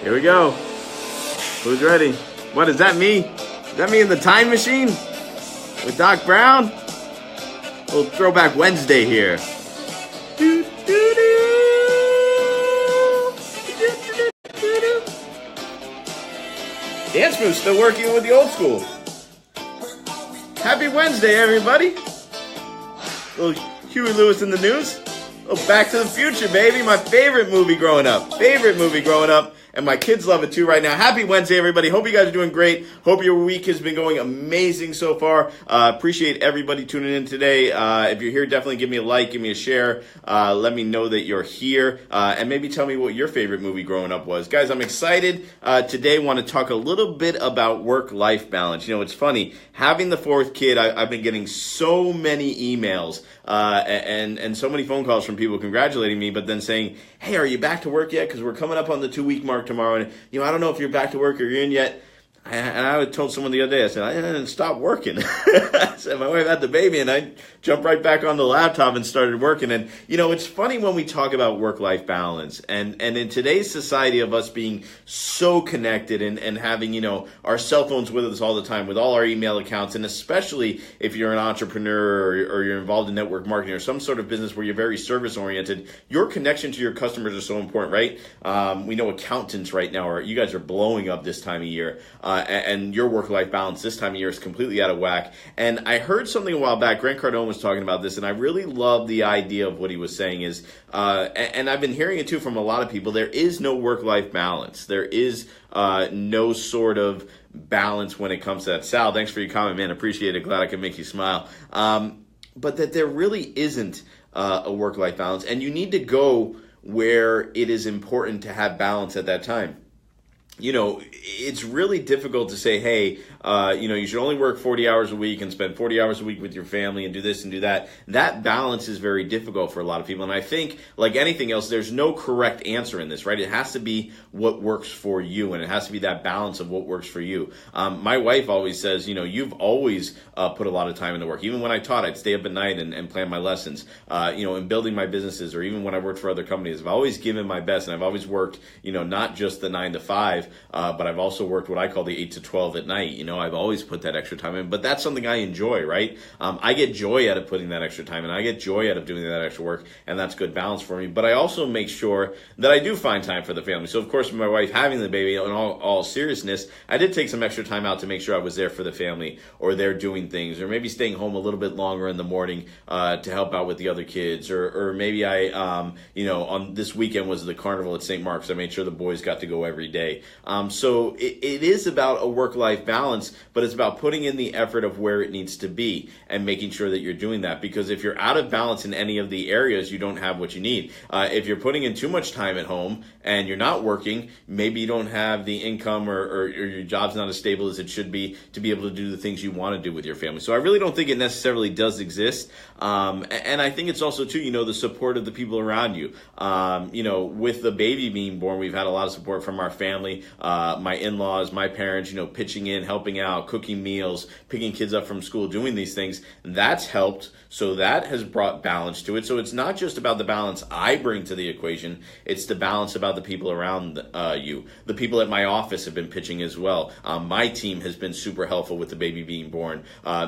Here we go. Who's ready? What, is that me? Is that me in the time machine? With Doc Brown? A little Throwback Wednesday here. Dance move's still working with the old school. Happy Wednesday, everybody. Little Huey Lewis in the news. Oh, Back to the Future, baby. My favorite movie growing up. And my kids love it too right now. Happy Wednesday, everybody. Hope you guys are doing great. Hope your week has been going amazing so far. Appreciate everybody tuning in today. If you're here, definitely give me a like, give me a share. Let me know that you're here. And maybe tell me what your favorite movie growing up was. Guys, I'm excited. Today, want to talk a little bit about work-life balance. You know, it's funny. Having the fourth kid, I've been getting so many emails and so many phone calls from people congratulating me, but then saying, hey, are you back to work yet? Because we're coming up on the 2-week mark tomorrow, and I don't know if you're back to work or you're in yet. And I told someone the other day, I said, I didn't stop working. I said, my wife had the baby, and I jumped right back on the laptop and started working. And, it's funny when we talk about work-life balance. And in today's society of us being so connected and having, our cell phones with us all the time, with all our email accounts, and especially if you're an entrepreneur or you're involved in network marketing or some sort of business where you're very service-oriented, your connection to your customers is so important, right? We know accountants right now, you guys are blowing up this time of year. And your work-life balance this time of year is completely out of whack. And I heard something a while back, Grant Cardone was talking about this, and I really love the idea of what he was saying is, and I've been hearing it too from a lot of people, there is no work-life balance. There is no sort of balance when it comes to that. Sal, thanks for your comment, man. Appreciate it. Glad I can make you smile. But that there really isn't a work-life balance, and you need to go where it is important to have balance at that time. It's really difficult to say, hey, you should only work 40 hours a week and spend 40 hours a week with your family and do this and do that. That balance is very difficult for a lot of people. And I think, like anything else, there's no correct answer in this, right? It has to be what works for you, and it has to be that balance of what works for you. My wife always says, you've always put a lot of time into work. Even when I taught, I'd stay up at night and plan my lessons. In building my businesses, or even when I worked for other companies, I've always given my best, and I've always worked, not just the 9 to 5, but I've also worked what I call the 8 to 12 at night. I've always put that extra time in, but that's something I enjoy, right? I get joy out of putting that extra time in. I get joy out of doing that extra work, and that's good balance for me. But I also make sure that I do find time for the family. So, of course, with my wife having the baby, in all seriousness, I did take some extra time out to make sure I was there for the family, or they're doing things, or maybe staying home a little bit longer in the morning to help out with the other kids, or maybe I, on this weekend was the carnival at St. Mark's. I made sure the boys got to go every day. So it is about a work-life balance, but it's about putting in the effort of where it needs to be and making sure that you're doing that. Because if you're out of balance in any of the areas, you don't have what you need. If you're putting in too much time at home and you're not working, maybe you don't have the income or your job's not as stable as it should be to be able to do the things you want to do with your family. So I really don't think it necessarily does exist. And I think it's also, too, the support of the people around you. With the baby being born, we've had a lot of support from our family, my in-laws, my parents, pitching in, helping out, cooking meals, picking kids up from school, doing these things. That's helped. So that has brought balance to it. So it's not just about the balance I bring to the equation. It's the balance about the people around you. The people at my office have been pitching as well. My team has been super helpful with the baby being born,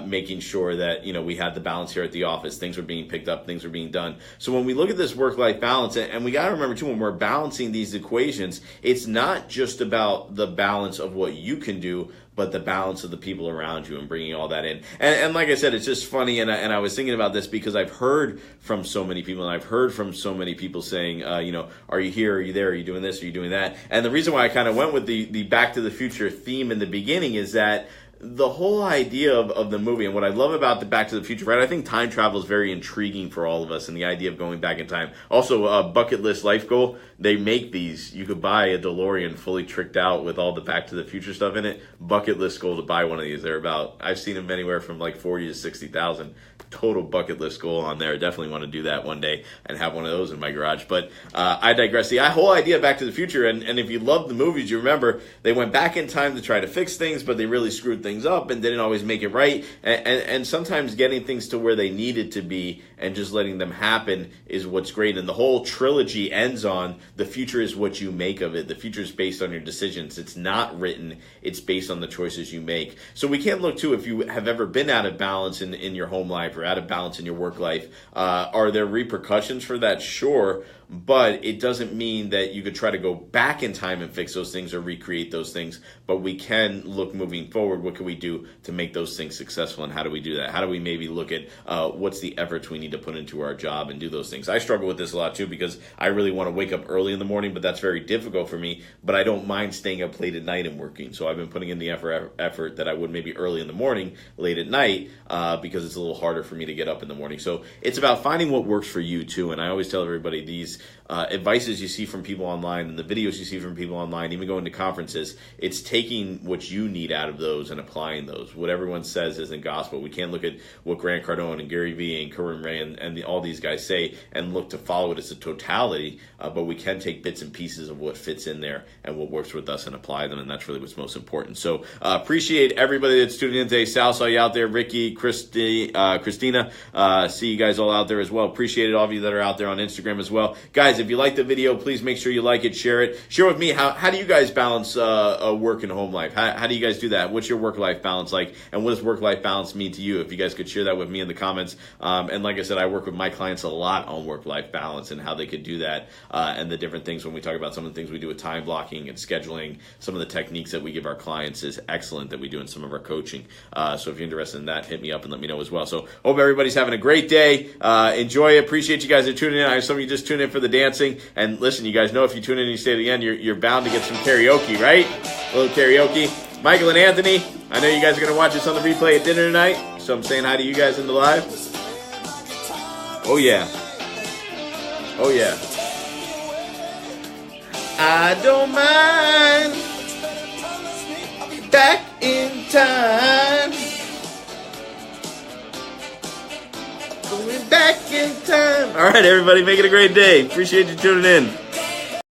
making sure that, we had the balance here at the office. Things were being picked up, things were being done. So when we look at this work-life balance, and we got to remember too, when we're balancing these equations, it's not just about the balance of what you can do, but the balance of the people around you and bringing all that in. And like I said, it's just funny, and I was thinking about this because I've heard from so many people, and I've heard from so many people saying, are you here, are you there, are you doing this, are you doing that? And the reason why I kind of went with the Back to the Future theme in the beginning is that the whole idea of the movie, and what I love about the Back to the Future, right? I think time travel is very intriguing for all of us, and the idea of going back in time. Also, a bucket list life goal, they make these. You could buy a DeLorean fully tricked out with all the Back to the Future stuff in it. Bucket list goal to buy one of these. They're about, I've seen them anywhere from like 40 to 60,000. Total bucket list goal on there. I definitely want to do that one day and have one of those in my garage. But I digress. The whole idea of Back to the Future, and if you love the movies, you remember they went back in time to try to fix things, but they really screwed things up and didn't always make it right. And sometimes getting things to where they needed to be and just letting them happen is what's great. And the whole trilogy ends on the future is what you make of it. The future is based on your decisions. It's not written. It's based on the choices you make. So we can't look too, if you have ever been out of balance in your home life or out of balance in your work life, are there repercussions for that? Sure. But it doesn't mean that you could try to go back in time and fix those things or recreate those things. But we can look moving forward. What can we do to make those things successful? And how do we do that? How do we maybe look at what's the efforts we need to put into our job and do those things? I struggle with this a lot too, because I really want to wake up early in the morning, but that's very difficult for me. But I don't mind staying up late at night and working. So I've been putting in the effort that I would maybe early in the morning, late at night, because it's a little harder for me to get up in the morning. So it's about finding what works for you too. And I always tell everybody these advices you see from people online and the videos you see from people online, even going to conferences, it's taking what you need out of those and applying those. What everyone says isn't gospel. We can't look at what Grant Cardone and Gary Vee and Corinne Ray and all these guys say and look to follow it as a totality, but we can take bits and pieces of what fits in there and what works with us and apply them, and that's really what's most important. So appreciate everybody that's tuning in today. Sal, saw you out there. Ricky, Christina, see you guys all out there as well. Appreciate all of you that are out there on Instagram as well. Guys, if you like the video, please make sure you like it, share it. Share with me, how do you guys balance work and home life? How do you guys do that? What's your work-life balance like? And what does work-life balance mean to you? If you guys could share that with me in the comments. And like I said, I work with my clients a lot on work-life balance and how they could do that, and the different things when we talk about some of the things we do with time blocking and scheduling. Some of the techniques that we give our clients is excellent that we do in some of our coaching. So if you're interested in that, hit me up and let me know as well. So hope everybody's having a great day. Enjoy it. Appreciate you guys are tuning in. I have some of you just tuned in for the dancing. And listen, you guys know if you tune in and you stay to the end, you're bound to get some karaoke, right? A little karaoke. Michael and Anthony, I know you guys are going to watch this on the replay at dinner tonight, so I'm saying hi to you guys in the live. Oh, yeah. Oh, yeah. I don't mind back in time. Going back in time. All right, everybody, make it a great day. Appreciate you tuning in.